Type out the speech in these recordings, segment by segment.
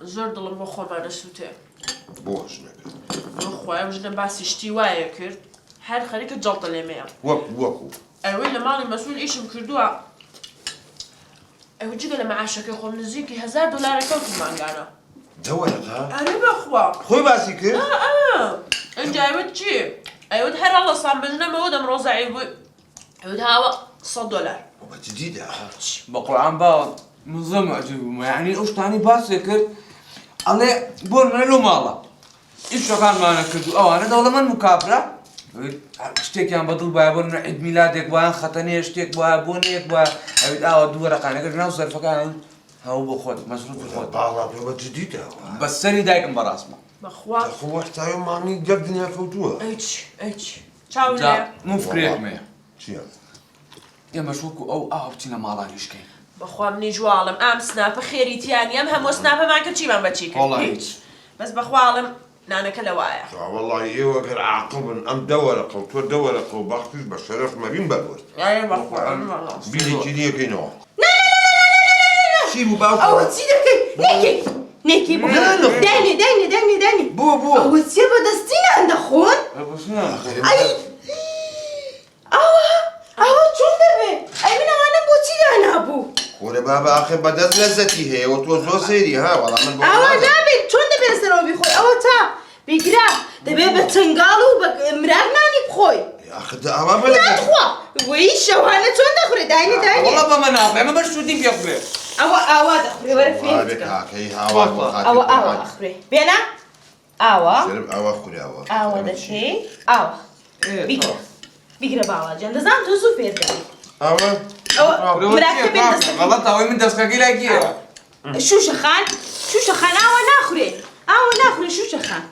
زۆر دڵم بۆ خۆمانە سووتێ بۆش نەکرد بخوای ئەم ژنە باسی شتی وایە کرد هەر خەریکە جەڵتە لێمەیە وەکو ئەوەی لە ماڵی مەسئول ئیشم کردووە ئەوە جگە لە مەعاشەکەی خۆم نزیکی $1000 کەوتم مانگانە دەوەرەقا ئەرێ بەخوا خۆی باسی کرد ئەنجا ئەوت چی؟ ئەوت هەر هەڵەسان بژنەمەوە دەمڕۆزایی بووی ئەوت هاوە $100 بەجدیدا بقرآن با نظام عجیبم یعنی ئەوشتانی باسێ کرد ئەڵێ بۆ نەلو ماڵە ئیشەکانمانە کرد و ئەوانە دەوڵەمەند مکابرا شتێکیان بەدڵ وایە بۆ عید میلادێک وایە خەتەنێ شتێک وایە بۆنێک وایە ئەوێت ئاوە دوو وەرەقانەکە ناو زەرفەکان هەوو بۆ خۆت مەسروف خۆت باڵا بەجدیدا بە سەری دایکم بەڕاستمە بەخوا خۆشتاوی مامی گەر دنیا کەوتووە ئەیچ چاو لێ من فکرێکمەیە چییە؟ ئێمەش وەکو ئەو ئاو بچینە ماڵانیشکەین بەخوا منی جواڵم ئام سناپە خێریتیانی ئەم هەموو سناپەمان کرد چیمان بەچی کرد هیچ بەس بەخواڵم نانەکە لەوایە وەڵڵی ئێوە گەر عاقڵبن ئەم دەوەرەقە و تۆ دەوەرەقە و بەختیش بە شەرەف مەبین بەدوەست بیرێکی نیەکەینەوە چی بوو باوکە؟ ئەوە چی دەکەی؟ نێکی داینێ بۆ ئەوە چیە بەدەستینان دەخۆن؟ ئەوە چۆن دەبێ؟ ئەی من ئەوانە بۆچی دانابوو؟ خۆرە بابە ئاخر بەدەست لەزەتی هەیە و تۆ زۆر سەیری ها وەڵام من بۆ ئەوە نابێت چۆن دەبێت لەسەرەوە بیخۆی ئەوە تا بیگرا دەبێت بە چنگاڵ و بە مرار نانی بخۆی ئەوە بەلە ناتخوا وەی شەوانە چۆن دەخورێ داینێ وەڵا بەمە ناڵێ ئەمە بەش شوودی پێخورێ ئەوە دەخورێ وەرە فێر ئەوە ئەخورێ بێنە ئاوە ئاوە دەشێ ئاوە بیگرە باوەجان دەزانم تۆ زوو فێر دەبێت ئەوە غەڵەت ئەوەی من دەستەکەی لای گیرە شوشەخان ئاوە ناخورێ شوشەخان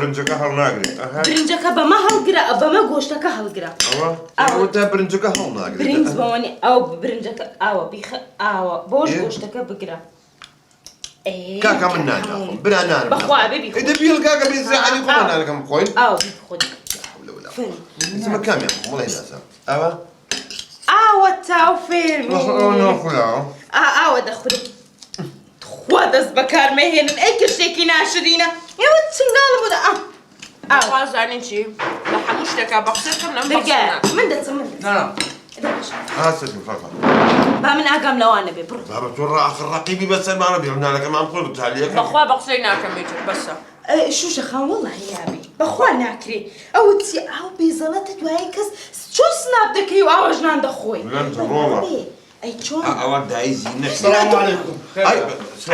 برنجەکە هەڵ ناگرێت برنجەکە بەمە هەڵگرە بەمە گۆشتەکە هەڵگرە ئەوە تا برنجەکە هەڵ ناگرێت برنج بەوەنی ئەو برنجەکە ئاوە بیخە ئاوە بۆش گۆشتەکە بگرە کاکە من ناناخۆم برا نانم بەخوا بێبی ئەدە بیڵ کاکە بێزرعانی خۆمان نانەکەم بخۆین ئاو بیخۆت زمە کامیان مڵی ناسم ئەوە ئاوە تاو فێرمی ناخۆیاوە ئاوە دەخورێت خوا دەست بەکارمەهێنن ئەی کشتێکی ناشرینە ئێوە چنگاڵ بوودا خوازانین چی لە هەموو شتێکا بە قسەکەم نەم من دەچم هاستم فەقط با من ئاگام لەوانە بێ بڕۆ بابە تۆ ڕاخر ڕەقیبی بەسەرمانە بێڵنانەکەمان خۆ بتالیەکە بەخوا بە قسەی ناکەم میتر بەسە شوشەخان وەڵڵاهی نابێ بەخوا ناکرێ ئەوە چی ئاو بێزەڵەتە دوایی کەس چۆن سناپ دەکەی و ئاوەژنان دەخۆی ئەی چۆن ئەوە دایزی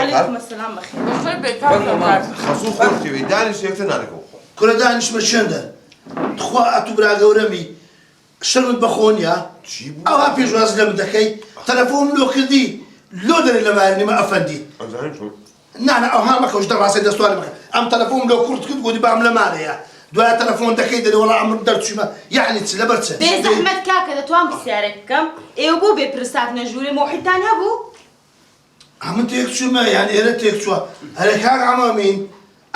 عەلەیکوم ئەسەلام بەخێر بەخێر بێت کاکە خەسوو خۆشتێوی دانیش یەکتە نانەکەم کورە دانیشمە چێندە خوا ئەتوو برا گەورەمی شەرمت بەخۆنیە ئەوها پێشواز لە من دەکەی تەلەفۆن لۆ کردی لۆ دەرێ لە مارنیمە ئەفەندی نانە ئەوها مەکەوش دەڕاستی دەستوانە مەکە ئەم تەلەفۆن لۆ کورت کرد گوتی بام لە مارەیە دوایە تەلەفۆن دەکەی دەرێ وەڵا ئەمر دەرچوومە یعنی چ لەبەر چ بێزەحمەت کاکە دەتوان پرسیارێک بکەم ئێوە بۆ بێپرسات نەژوورێ مۆحیتان هەبوو ئەمن تێک چوومە یان ئێرە تێک چووە هەرێ کاک عەمەمین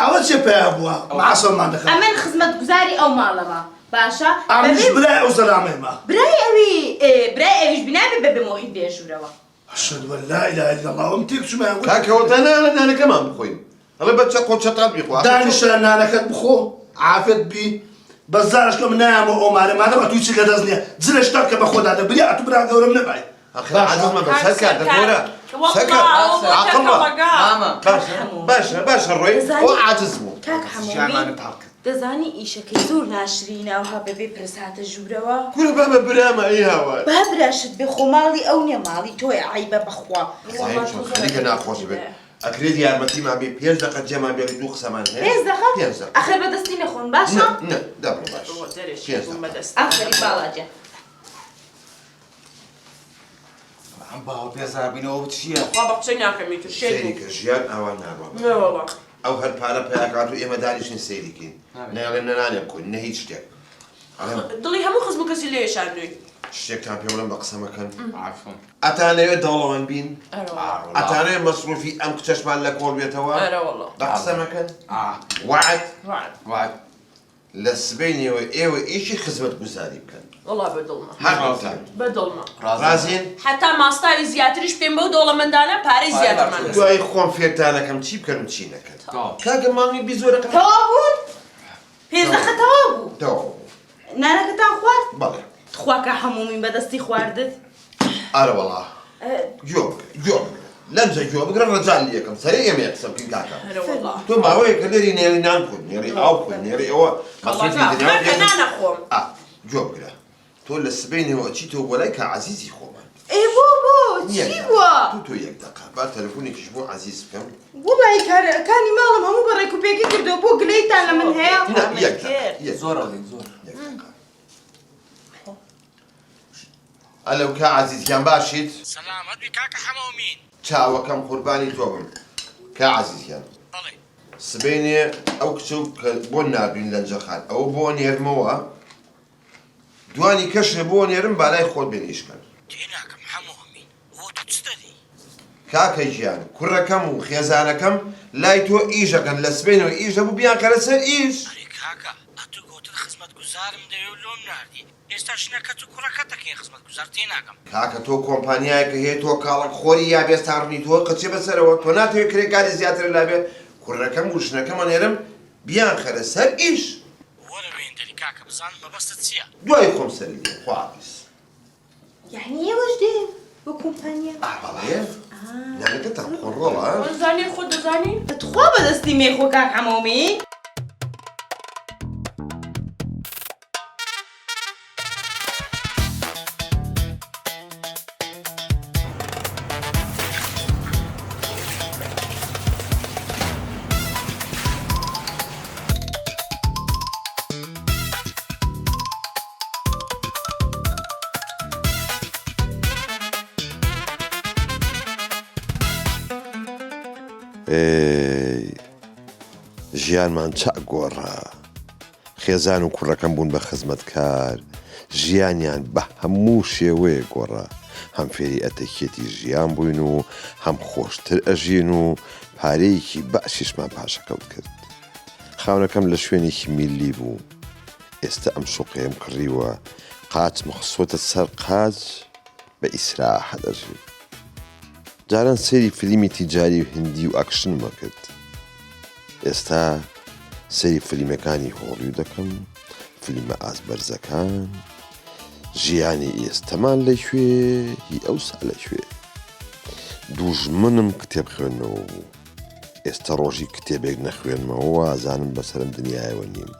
ئەوە چێ پێیا بووە معاسەڵمان دەکەن ئەمن خزمەتگوزاری ئەو ماڵەوە باشە ئەمش برای ئەو زەلامەیمە برای ئەویش بنابێ بەبێ مۆحیت بێژوورەوە ئەشهەدو ئەن لا ئیلاهە ئیلا الله ئەم تێک چوومە کاکەوە تەنها لە نانەکەمان بخۆین هەڵێ بەچە قۆچەتات بیخوا دانیشە نانەکەت بخۆ عافێت بی بەزارشکە من نایەمە ئۆمارە مادەمە توی چی لە دەست نییە جلە شتات کە بەخۆدا دەبری ئەتوو برا گەورەم نەبای عزیزمە بە سەر کار دەتۆرە باشە ڕۆی ئەو عاجز بوو کاک هەمووی دەزانی ئیشەکەی زۆر ناشرینەوەها بەبێ پرساتە ژوورەوە کورە بابە برامە ئەی هاوار با براشت بێ خۆ ماڵی ئەو نییە ماڵی تۆی عیبە بەخوا خەریکە ناخۆش بێت ئەکرێت یارمەتیمان بێ 5 دقە جێمان بێ دوو قسەمان هەیە 5 دقە ئەخر بەدەستی نەخۆن باشە دەبڕ باش ئەخری باڵاجە ئەم باوە پێزاربینەوە چییە؟ خوا بە قسەی ناکەم میتر سەیریکە ژیان ئەوان ناڕوە ئەو هەر پارە پێیاکات و ئێمە دانیشتین سەیریکەین نەیەڵێن نەنانێ بکۆین نە هیچ شتێک دڵی هەموو خزم و کەسی لێ شاردووی شتێکتان پێ بڵێم بە قسەمەکەن ئەتانەوێت دەوڵەمەند بین ئەتانەوێت مەسروفی ئەم کچەشمان لە کۆڵ بێتەوە بە قسەمەکەن وعد لە سبەینەوە ئێوە ئیشی خزمەت گوزاری بکەن والله بەدڵمە هەردووتان بەدڵمە ڕازین حتا ماستاوی زیاتریش پێم بەو دەوڵەمەندانە پارەی زیاترمان دەست دوای خۆم فێرتانەکەم چی بکەم چی نەکەن کاکە مامی بیزۆرەکەم تەواو بوون؟ پێنجدەقە تەواو بوو. تەواو نانەکەتان خوارد؟ بەڵێ خوا کە هەموومین بەدەستی خواردت. ئارە وەڵا گوێ لەنجە گوێ بگرە ڕەجال یەکەم سەرێ ئێمە قسە بکەین کاکە تۆ ماوەیە کە لێری نێری نان کن نێری ئاو کن نێری ئەوە نانەخۆم گوێ بگرە تۆ لە سبەینەوە چیتەوە بۆ لای کە عەزیزی خۆمان بۆ چی بووە؟ تۆ یەک دەقە با تەلەفۆنێکیش بۆ عەزیز بکەم وڵی کارەکانی ماڵم هەموو بەڕێک و پێکی کردەوە بۆ گلەیتان لە من هەیە؟ زۆر ئەڵێن زۆر ئەلەو کا عەزیزیان باشیت سەلامەت بی کاکە هەموومین چاوەکەم قوربانی تۆ بم کا عەزیزیان بەڵێ سبەینێ ئەو کچە بۆ ناردوین لەنجەخان ئەوە بۆ نێرمەوە دوانی کەشێ بۆ نێرم بالای خۆت بێنیشکەن تێناکەم هەموومین بۆ تو چ دەدەی کاکە گیان کوڕەکەم و خێزانەکەم لای تۆ ئیژەکەن لە سبەینەوە ئیژ دەبوو بیان کەرە سەر ئیش ئەرێ کاکە ئەتو گوتت خزمەت گوزارم دەوێ و لۆم ناردی ئێستا شنەکەت و کوڕەکەت دەکەین خزمەت گوزار تێناکەم کاکە تۆ کۆمپانیایەکە هەیە تۆ کاڵک خۆری یا بێستاڕنی تۆ قچێ بەسەرەوە تۆ ناتەوێت کرێکاری زیاتر لابێ کوڕەکەم و ژنەکەمە نێرم بیان خەرە سەر ئیش وەرە بێن دەری کاکە بزان مەبەستت چییە دوای خۆم سەری دێ خواحافیز یعنی ئێوەش دێن بۆ کۆمپانیا؟ بەڵێ نانەکەتان خۆڕۆڵە زانی خۆ دەزانی بەتخوا بەدەستی مێخۆ کاک هەموومین؟ ژیانمان چاک گۆڕا خێزان و کوڕەکەم بوون بە خزمەتکار ژیانیان بە هەموو شێوەیە گۆڕا هەم فێری ئەتەکێتی ژیان بووین و هەم خۆشتر ئەژین و پارەیەکی باشیشمان پاشەکەوت کرد خاونەکەم لە شوێنێکی میلی بوو ئێستا ئەم شوقەیەم کڕیوە قاچمە خسۆتە سەر قاچ بە ئیسراحە دەژێت جاران سەیری فیلمی تیجاری و هندی و ئەکشنمە کرد ئێستا سەیری فیلمەکانی هۆڵیوود دەکەم فیلمە ئازبەرزەکان ژیانی ئێستەمان لەکوێ هی ئەوسا لەکوێ دوژمنم کتێب خوێندنەوە بوو ئێستا ڕۆژی کتێبێک نەخوێنمەوە ئازانم بەسەرم دنیایەوە نیم